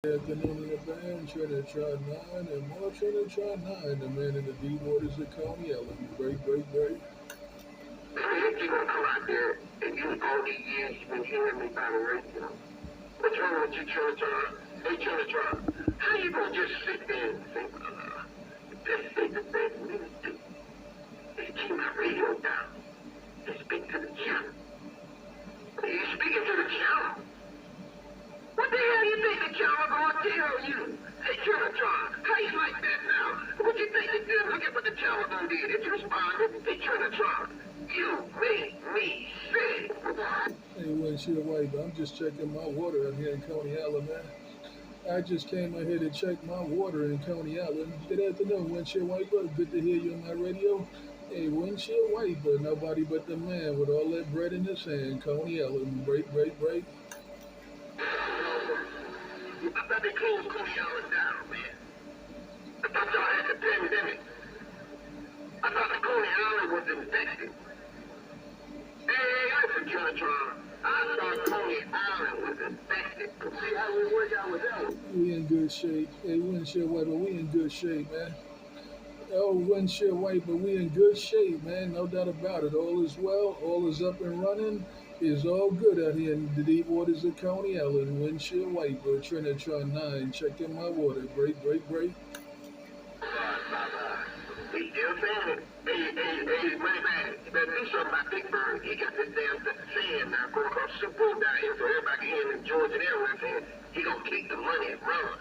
Afternoon in the band, Trinitron9 and more Trinitron9, the man in the deep waters of Coney Ellen. Great. If you're gonna come out there and you all these years you've been hearing me by the radio, what's wrong with you, Trinitron? Hey, Trinitron, how you gonna just sit there and think, just say the best minister? Just keep my radio down and speak to the channel. You speaking to the channel? What the hell you think the channel gonna tell you? Hey, Trinitron, how you like that now? What you think it did? Look at what the channel gonna did. It's responded. Hey, Trinitron, you made me sick. Hey, Windshield White, I'm just checking my water out here in Coney Ellen, man. I just came out here to check my water in Coney Ellen. Good afternoon, Windshield Wiper. Good to hear you on my radio. Hey, Windshield Wiper, nobody but the man with all that bread in his hand, Coney Ellen. Break. I thought they closed Coney Island down, man. I thought y'all had the pandemic. I thought the Coney Island was infected. Hey, listen, Trinitron. I thought Coney Island was infected. See how we work out with that one? We in good shape. Hey, Windshield Wiper, we in good shape, man. Oh, Windshield Wiper, we in good shape, man. No doubt about it. All is well. All is up and running. It's all good out here in the deep waters of Coney Ellen. Windshield Wiper, Trinitron9, checking my water. Break. He still saying it. Hey, money man, you better do something about Big Bird. He got this damn saying now going across the Super Bowl down here so everybody can hear him in Georgia and everywhere saying he gonna keep the money and run.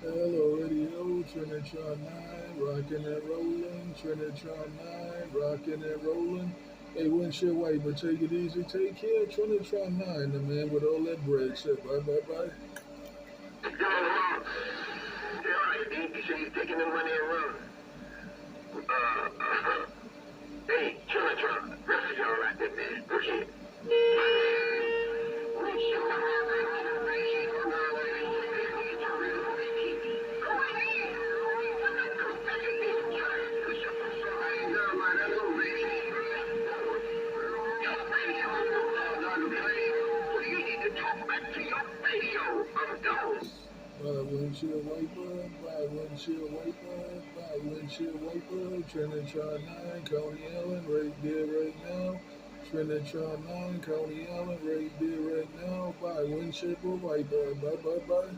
Hello, radio, Trinitron9, rocking and rolling. Trinitron9, rocking and rolling. Hey, Windshield Wiper, take it easy, take care. Trinitron9, the man with all that bread. Say bye. You say he's taking the money and run. Hey, Trinitron, rest of y'all right there, man. Go ahead. Windshield Wiper, Trinitron9, Coney Ellen, right there, right now. Trinitron9, Coney Ellen, right there, right now. Bye, Windshield Wiper, bye.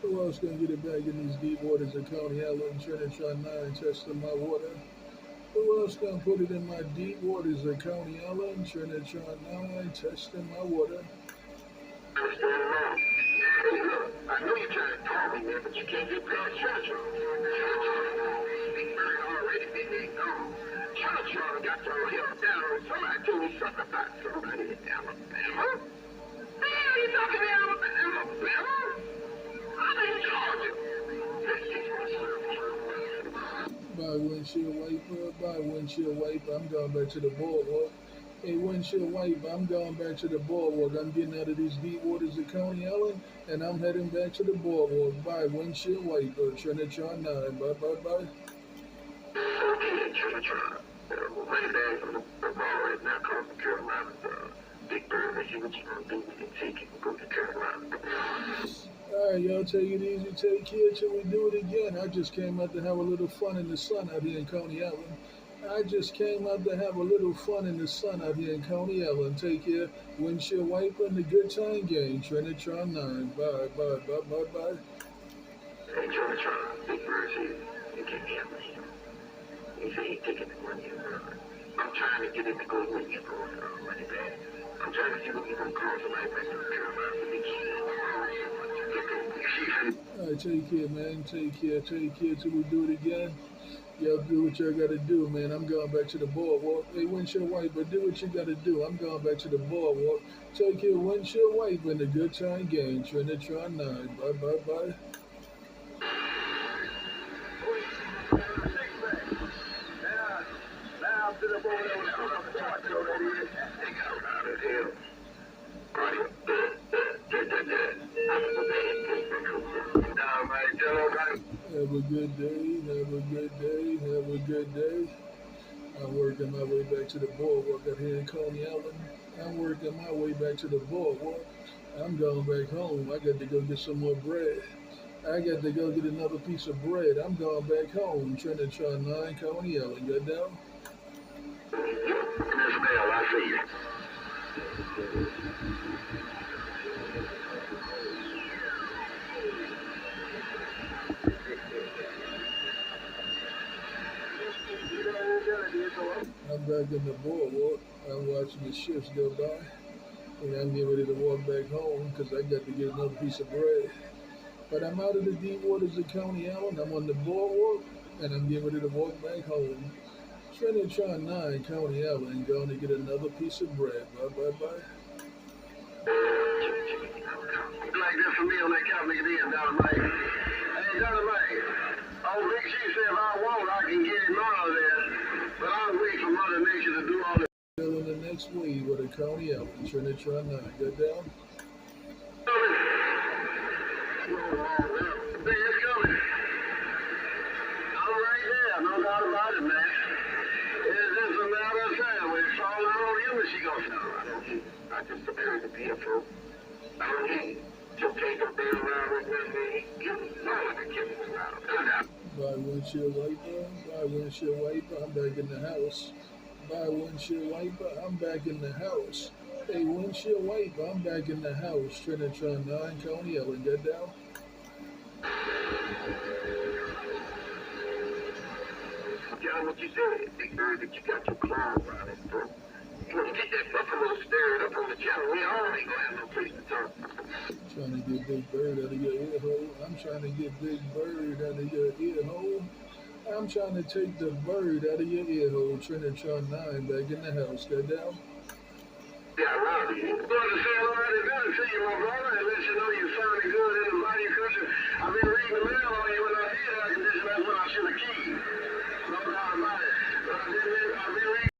Who else gonna get it back in these deep waters of Coney Ellen? Trinitron9, testing my water. Who else gonna put it in my deep waters of Coney Ellen? Trinitron9, testing my water. I know you're trying to call me, man, but you can't get past Trinitron. Big Bird already been there gone. Trinitron got your hell down. Somebody told me something about somebody in Alabama. The hell you talking about Alabama? I'm in Georgia. Bye, Windshield Wiper. I'm going back to the boardwalk. Hey, Windshield Wiper, I'm going back to the boardwalk. I'm getting out of these deep waters of Coney Ellen, and I'm heading back to the boardwalk. Bye, Windshield Wiper, Trinitron9. Bye. Okay, Trinitron. Money bag from the ball is now called the Carolina. Big Bird, let's see what you're going to do. We can take it and go to Carolina. All right, y'all, take it easy. Take care till we do it again. I just came out to have a little fun in the sun out here in Coney Ellen. Take care. Windshield Wiper and the good time game. Trinitron9. Bye. Hey, Trinitron, Big Bird's here. You can't hear me. He said he's taking the money and run. I'm trying to get him to go with you going money back. I'm trying to see what you're going to call somebody back to the Carolina for me. All right, take care, man. Take care till we do it again. Y'all do what y'all gotta do, man. I'm going back to the boardwalk. Hey, Windshield Wiper, do what you gotta do. I'm going back to the boardwalk. Take care, Windshield Wiper, and the good time game. Trinitron9. Bye. Now to the board. Have a good day. I'm working my way back to the boardwalk out here in Coney Island. I'm working my way back to the boardwalk. I'm going back home. I got to go get some more bread. I got to go get another piece of bread. I'm going back home. Trinitron9, Coney Island. Good now? Miss Bell, I see you. I'm back in the boardwalk. I'm watching the ships go by. And I'm getting ready to walk back home because I got to get another piece of bread. But I'm out of the deep waters of Coney Island. I'm on the boardwalk. And I'm getting ready to walk back home. Trinitron9, Coney Island. Going to get another piece of bread. Bye, bye, bye. Like this for me on that company again, Dynamite. Hey, Dynamite. Oh, Big Chief said if I want, I can get him out of there. But I'm waiting for Mother Nature to do all this. Still in the next wave with a Coney Island. Trinitron9. Good down? Big, it's coming. I'm right there, no doubt about it, man. It's just a matter of time. When it's falling on you, and she goes, no, I don't need it. I just prepared to be a fool. I don't need it. Just take a bit around with me. You know I can get it around. Buy windshield wiper. Buy windshield wiper. I'm back in the house. Buy windshield wiper. I'm back in the house. Hey, windshield wiper. I'm back in the house. Trinitron9, Coney Island. Get down? John, what you said, Big Bird, that you got your claws around it, bro. You want to get that buffalo stirred up on the channel, we all ain't gonna have no place to talk. Trying to get Big Bird out of your ear hole. I'm trying to get Big Bird out of your ear hole. I'm trying to take the bird out of your ear hole. Trinitron9 back in the house. Get down? Yeah, right. You going to